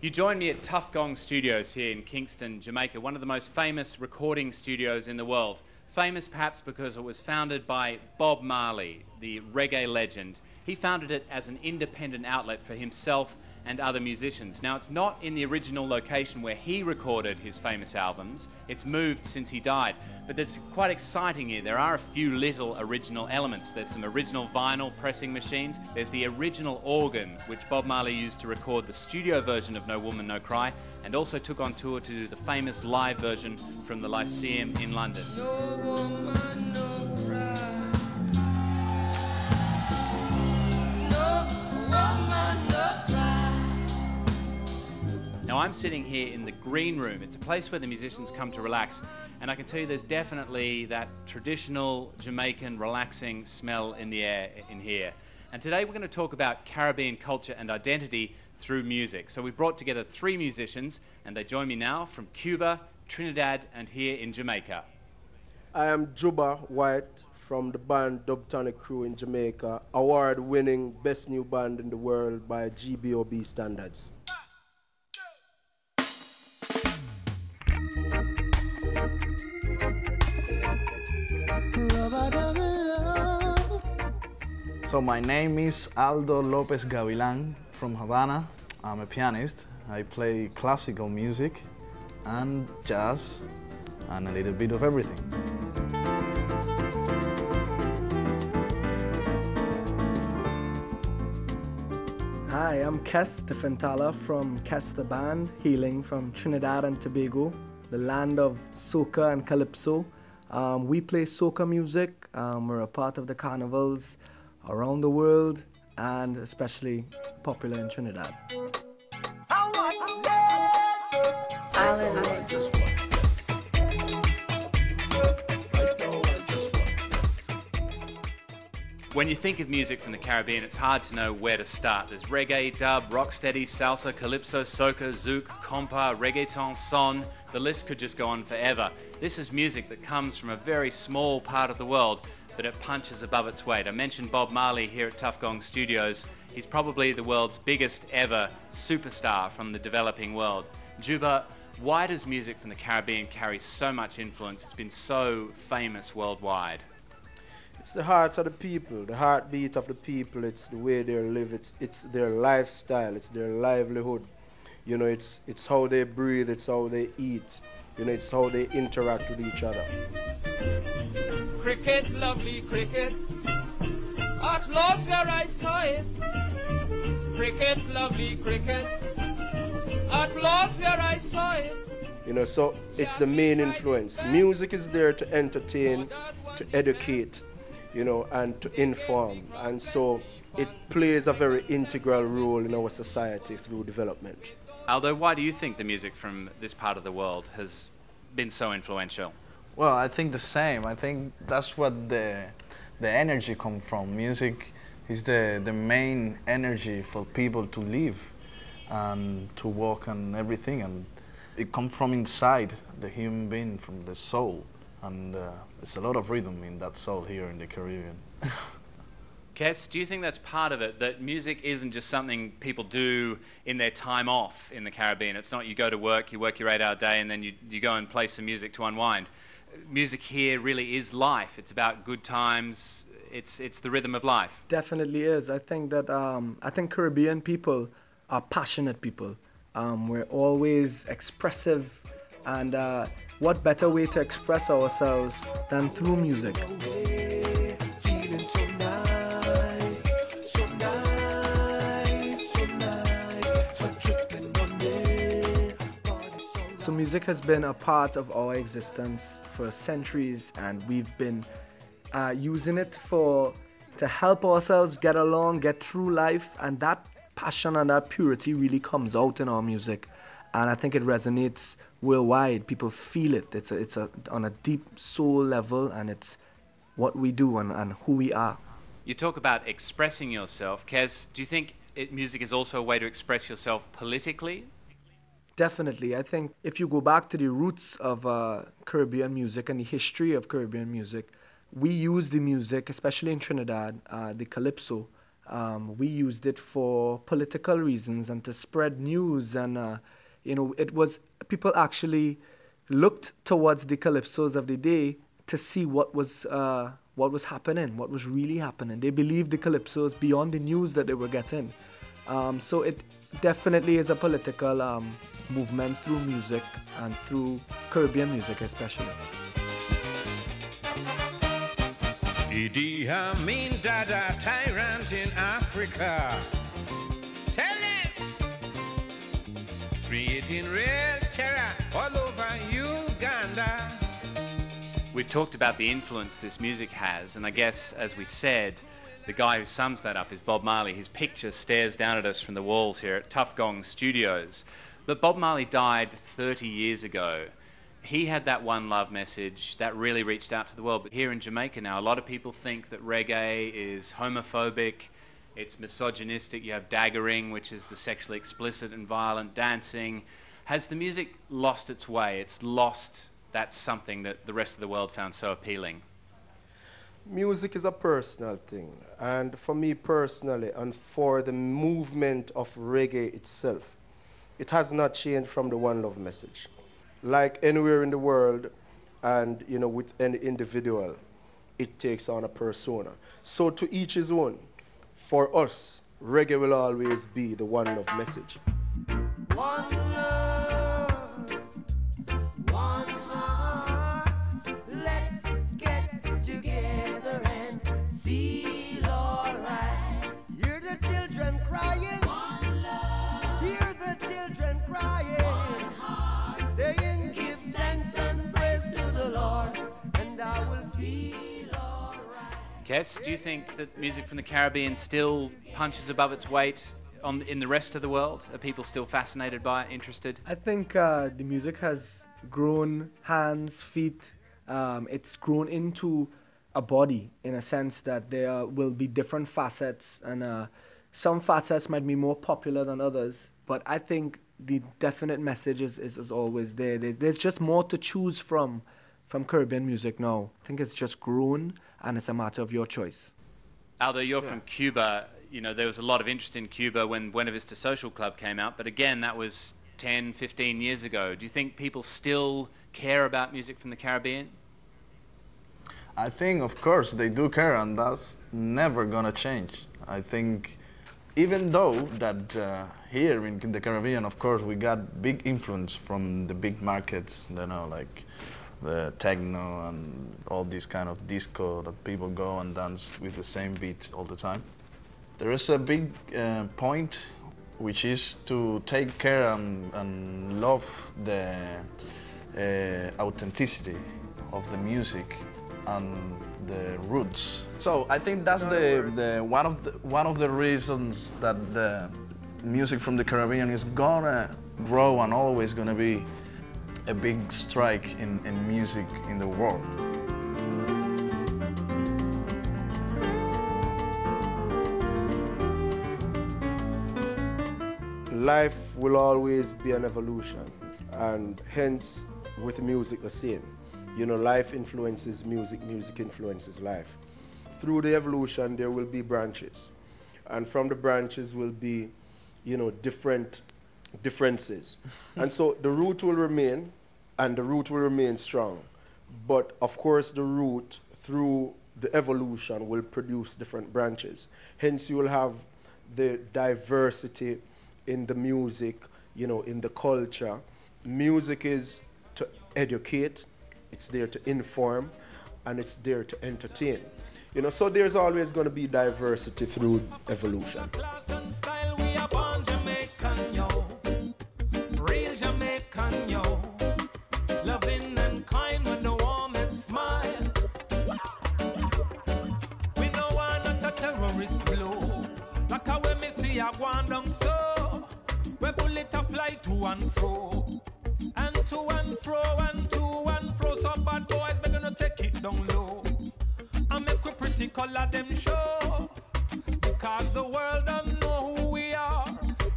You joined me at Tuff Gong Studios here in Kingston, Jamaica, one of the most famous recording studios in the world. Famous perhaps because it was founded by Bob Marley, the reggae legend. He founded it as an independent outlet for himself and other musicians. Now, it's not in the original location where he recorded his famous albums. It's moved since he died. But it's quite exciting here. There are a few little original elements. There's some original vinyl pressing machines. There's the original organ, which Bob Marley used to record the studio version of No Woman, No Cry, and also took on tour to do the famous live version from the Lyceum in London. No woman, no cry. No woman, no cry. Now, I'm sitting here in the green room. It's a place where the musicians come to relax, and I can tell you there's definitely that traditional Jamaican relaxing smell in the air in here. And today we're going to talk about Caribbean culture and identity through music. So we've brought together 3 musicians, and they join me now from Cuba, Trinidad, and here in Jamaica. I am Jubba White from the band DUBTONIC KRU in Jamaica, award-winning best new band in the world by GBOB standards. So my name is Aldo Lopez Gavilan from Havana. I'm a pianist. I play classical music and jazz and a little bit of everything. Hi, I'm Kes the Fentala from Kes the Band, hailing from Trinidad and Tobago, the land of soca and calypso. We play soca music. We're a part of the carnivals around the world and especially popular in Trinidad. When you think of music from the Caribbean, it's hard to know where to start. There's reggae, dub, rocksteady, salsa, calypso, soca, zouk, compa, reggaeton, son. The list could just go on forever. This is music that comes from a very small part of the world, but it punches above its weight. I mentioned Bob Marley here at Tuff Gong Studios. He's probably the world's biggest ever superstar from the developing world. Juba, why does music from the Caribbean carry so much influence? It's been so famous worldwide. It's the heart of the people, the heartbeat of the people. It's the way they live. It's their lifestyle. It's their livelihood. You know, it's how they breathe. It's how they eat. You know, it's how they interact with each other. Cricket, lovely cricket. At last where I saw it. Cricket, lovely cricket. At last where I saw it. You know, so it's the main influence. Music is there to entertain, to educate, you know, and to inform. And so it plays a very integral role in our society through development. Aldo, why do you think the music from this part of the world has been so influential? Well, I think the same. I think that's what the energy comes from. Music is the main energy for people to live and to walk and everything. And it comes from inside the human being, from the soul. And there's a lot of rhythm in that soul here in the Caribbean. Kes, do you think that's part of it, that music isn't just something people do in their time off in the Caribbean? It's not you go to work, you work your 8-hour day, and then you go and play some music to unwind. Music here really is life. It's about good times. It's the rhythm of life. Definitely is. I think that Caribbean people are passionate people. We're always expressive, and what better way to express ourselves than through music? So music has been a part of our existence for centuries, and we've been using it to help ourselves get along, get through life, and that passion and that purity really comes out in our music, and I think it resonates worldwide. People feel it. It's on a deep soul level, and it's what we do and who we are. You talk about expressing yourself. Kes, do you think music is also a way to express yourself politically? Definitely. I think if you go back to the roots of Caribbean music and the history of Caribbean music, we use the music, especially in Trinidad, the calypso, We used it for political reasons and to spread news, and it was, people actually looked towards the calypsos of the day to see what was happening, what was really happening. They believed the calypsos beyond the news that they were getting. So it definitely is a political movement through music and through Caribbean music especially. Idi Amin Dada, tyrant in Africa. Tell it! Creating real terror all over Uganda. We've talked about the influence this music has, and I guess, as we said, the guy who sums that up is Bob Marley. His picture stares down at us from the walls here at Tuff Gong Studios. But Bob Marley died 30 years ago. He had that one love message that really reached out to the world. But here in Jamaica now, a lot of people think that reggae is homophobic, it's misogynistic. You have daggering, which is the sexually explicit and violent dancing. Has the music lost its way? It's lost that something that the rest of the world found so appealing. Music is a personal thing, and for me personally, and for the movement of reggae itself, it has not changed from the one love message. Like anywhere in the world, and with any individual, it takes on a persona. So to each his own. For us, reggae will always be the one love message. One love, one heart, let's get together and feel alright. Hear the children crying, one love. Hear the children crying, one heart. Saying give thanks and praise to the Lord, and I will feel alright. Kes, do you think that music from the Caribbean still punches above its weight in the rest of the world? Are people still fascinated by it, interested? I think the music has grown hands, feet. It's grown into a body in a sense that there will be different facets, and some facets might be more popular than others. But I think the definite message is always there. There's just more to choose from Caribbean music now. I think it's just grown, and it's a matter of your choice. Aldo, you're from Cuba. There was a lot of interest in Cuba when Buena Vista Social Club came out, but again, that was 10, 15 years ago. Do you think people still care about music from the Caribbean? I think, of course, they do care, and that's never gonna change. I think, even though that here in the Caribbean, of course, we got big influence from the big markets, like the techno and all this kind of disco that people go and dance with the same beat all the time. There is a big point, which is to take care and love the authenticity of the music and the roots. So I think that's one of the reasons that the music from the Caribbean is gonna grow and always gonna be a big strike in music in the world. Life will always be an evolution, and hence with music the same. Life influences music, music influences life. Through the evolution there will be branches, and from the branches will be differences. And so the root will remain, and the root will remain strong. But of course the root, through the evolution, will produce different branches. Hence you will have the diversity in the music, in the culture. Music is to educate, it's there to inform, and it's there to entertain. So there's always going to be diversity through evolution. Real Jamaican, yo. Loving and kind with the warmest smile. We know I'm not a terrorist blow. Like how when me see a one down so. We bullet a fly to and fro. And to and fro and to and fro. Some bad boys be gonna take it down low. And make we pretty color them show. Because the world don't know who we are.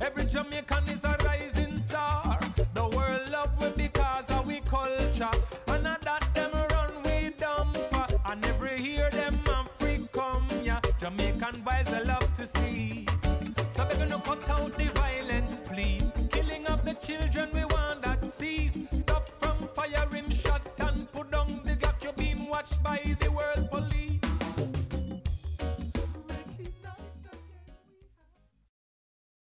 Every Jamaican is a rising star. The world love we because of we culture. And not that them run we dumb for. I never hear them man free come, yeah. Jamaican boys they love to see gonna cut out the